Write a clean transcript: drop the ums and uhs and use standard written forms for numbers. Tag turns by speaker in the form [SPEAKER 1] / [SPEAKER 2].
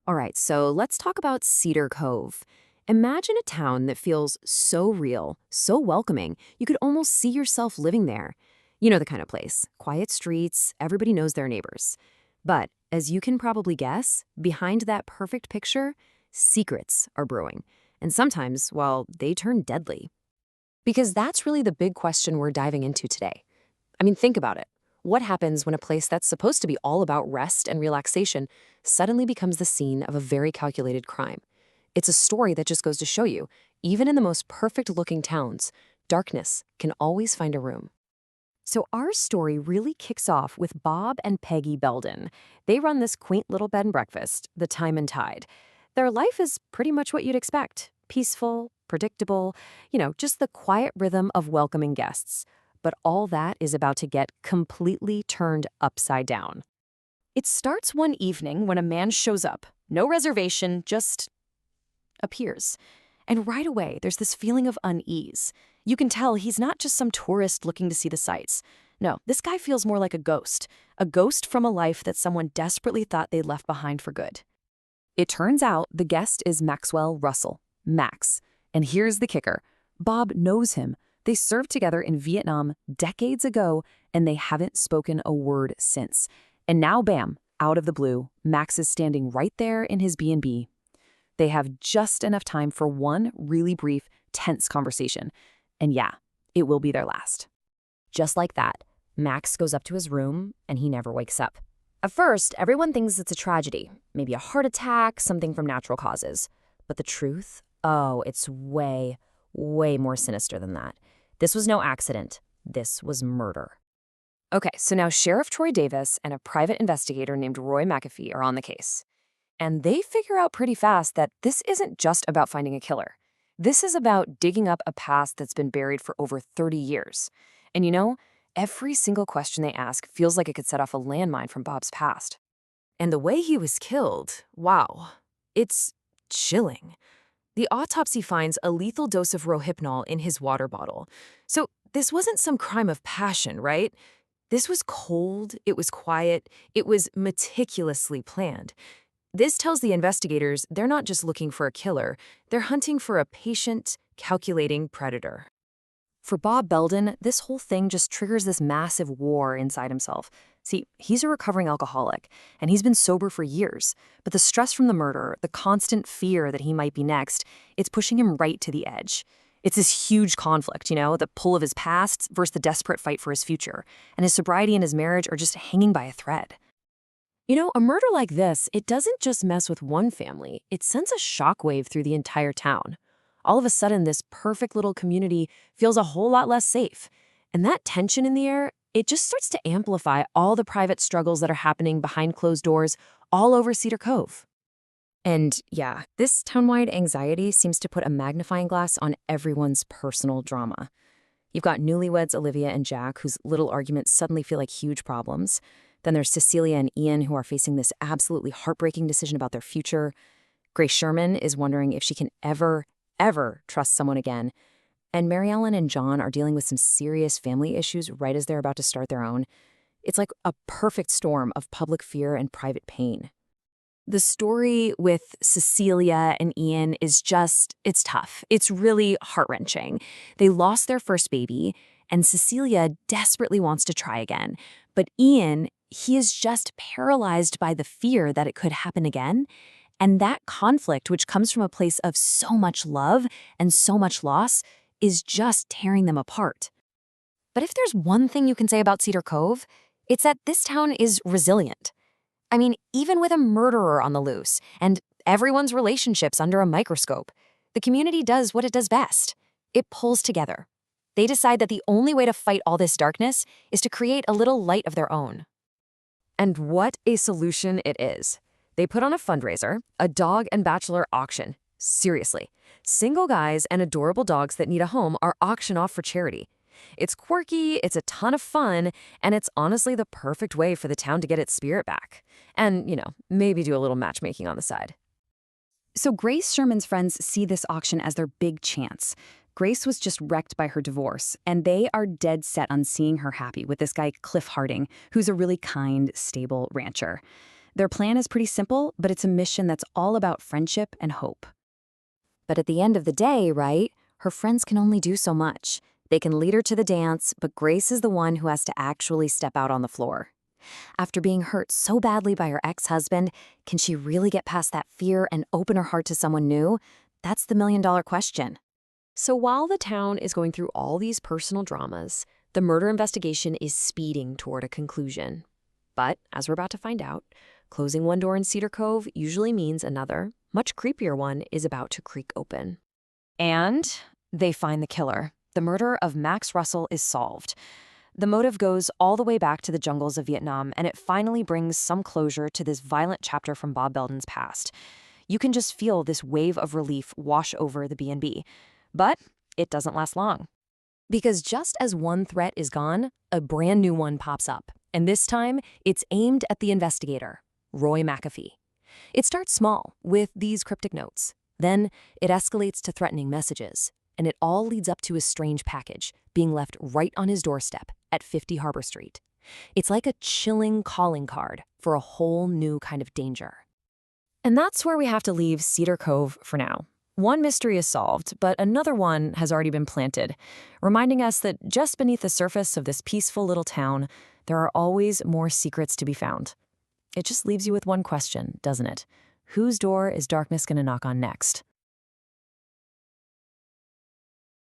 [SPEAKER 1] All right, so let's talk about Cedar Cove. Imagine a town that feels so real, so welcoming, you could almost see yourself living there. You know the kind of place. Quiet streets, everybody knows their neighbors. But, as you can probably guess, behind that perfect picture, secrets are brewing. And sometimes, well, they turn deadly. Because that's really the big question we're diving into today. I mean, think about it. What happens when a place that's supposed to be all about rest and relaxation suddenly becomes the scene of a very calculated crime? It's a story that just goes to show you, even in the most perfect-looking towns, darkness can always find a room. So our story really kicks off with Bob and Peggy Belden. They run this quaint little bed and breakfast, the Time and Tide. Their life is pretty much what you'd expect. Peaceful, predictable, just the quiet rhythm of welcoming guests. But all that is about to get completely turned upside down. It starts one evening when a man shows up. No reservation, just appears. And right away, there's this feeling of unease. You can tell he's not just some tourist looking to see the sights. No, this guy feels more like a ghost from a life that someone desperately thought they'd left behind for good. It turns out the guest is Maxwell Russell, Max. And here's the kicker. Bob knows him. They served together in Vietnam decades ago, and they haven't spoken a word since. And now, bam, out of the blue, Max is standing right there in his B&B. They have just enough time for one really brief, tense conversation. And yeah, it will be their last. Just like that, Max goes up to his room, and he never wakes up. At first, everyone thinks it's a tragedy, maybe a heart attack, something from natural causes. But the truth? Oh, it's way, way more sinister than that. This was no accident. This was murder. Okay, so now Sheriff Troy Davis and a private investigator named Roy McAfee are on the case. And they figure out pretty fast that this isn't just about finding a killer. This is about digging up a past that's been buried for over 30 years. And every single question they ask feels like it could set off a landmine from Bob's past. And the way he was killed, wow, it's chilling. The autopsy finds a lethal dose of Rohypnol in his water bottle. So this wasn't some crime of passion, right? This was cold, it was quiet, it was meticulously planned. This tells the investigators they're not just looking for a killer, they're hunting for a patient, calculating predator. For Bob Belden, this whole thing just triggers this massive war inside himself. See, he's a recovering alcoholic, and he's been sober for years. But the stress from the murder, the constant fear that he might be next, it's pushing him right to the edge. It's this huge conflict, the pull of his past versus the desperate fight for his future. And his sobriety and his marriage are just hanging by a thread. A murder like this, it doesn't just mess with one family. It sends a shockwave through the entire town. All of a sudden, this perfect little community feels a whole lot less safe. And that tension in the air, it just starts to amplify all the private struggles that are happening behind closed doors all over Cedar Cove. And yeah, this town-wide anxiety seems to put a magnifying glass on everyone's personal drama. You've got newlyweds Olivia and Jack, whose little arguments suddenly feel like huge problems. Then there's Cecilia and Ian, who are facing this absolutely heartbreaking decision about their future. Grace Sherman is wondering if she can ever trust someone again. And Mary Ellen and John are dealing with some serious family issues right as they're about to start their own. It's like a perfect storm of public fear and private pain. The story with Cecilia and Ian is it's tough. It's really heart-wrenching. They lost their first baby, and Cecilia desperately wants to try again. But Ian, he is just paralyzed by the fear that it could happen again. And that conflict, which comes from a place of so much love and so much loss, is just tearing them apart. But if there's one thing you can say about Cedar Cove, it's that this town is resilient. I mean, even with a murderer on the loose and everyone's relationships under a microscope, the community does what it does best. It pulls together. They decide that the only way to fight all this darkness is to create a little light of their own. And what a solution it is. They put on a fundraiser, a dog and bachelor auction. Seriously, single guys and adorable dogs that need a home are auctioned off for charity. It's quirky, it's a ton of fun, and it's honestly the perfect way for the town to get its spirit back. And, maybe do a little matchmaking on the side. So Grace Sherman's friends see this auction as their big chance. Grace was just wrecked by her divorce, and they are dead set on seeing her happy with this guy, Cliff Harding, who's a really kind, stable rancher.
[SPEAKER 2] Their plan is pretty simple, but it's a mission that's all about friendship and hope.
[SPEAKER 1] But at the end of the day, right, her friends can only do so much. They can lead her to the dance, but Grace is the one who has to actually step out on the floor. After being hurt so badly by her ex-husband, can she really get past that fear and open her heart to someone new? That's the million-dollar question. So while the town is going through all these personal dramas, the murder investigation is speeding toward a conclusion. But, as we're about to find out, closing one door in Cedar Cove usually means another, much creepier one is about to creak open.
[SPEAKER 2] And they find the killer. The murder of Max Russell is solved. The motive goes all the way back to the jungles of Vietnam, and it finally brings some closure to this violent chapter from Bob Belden's past. You can just feel this wave of relief wash over the B&B. But it doesn't last long.
[SPEAKER 1] Because just as one threat is gone, a brand new one pops up. And this time, it's aimed at the investigator, Roy McAfee. It starts small, with these cryptic notes. Then, it escalates to threatening messages. And it all leads up to a strange package, being left right on his doorstep at 50 Harbor Street. It's like a chilling calling card for a whole new kind of danger.
[SPEAKER 2] And that's where we have to leave Cedar Cove for now. One mystery is solved, but another one has already been planted, reminding us that just beneath the surface of this peaceful little town, there are always more secrets to be found. It just leaves you with one question, doesn't it? Whose door is darkness going to knock on next?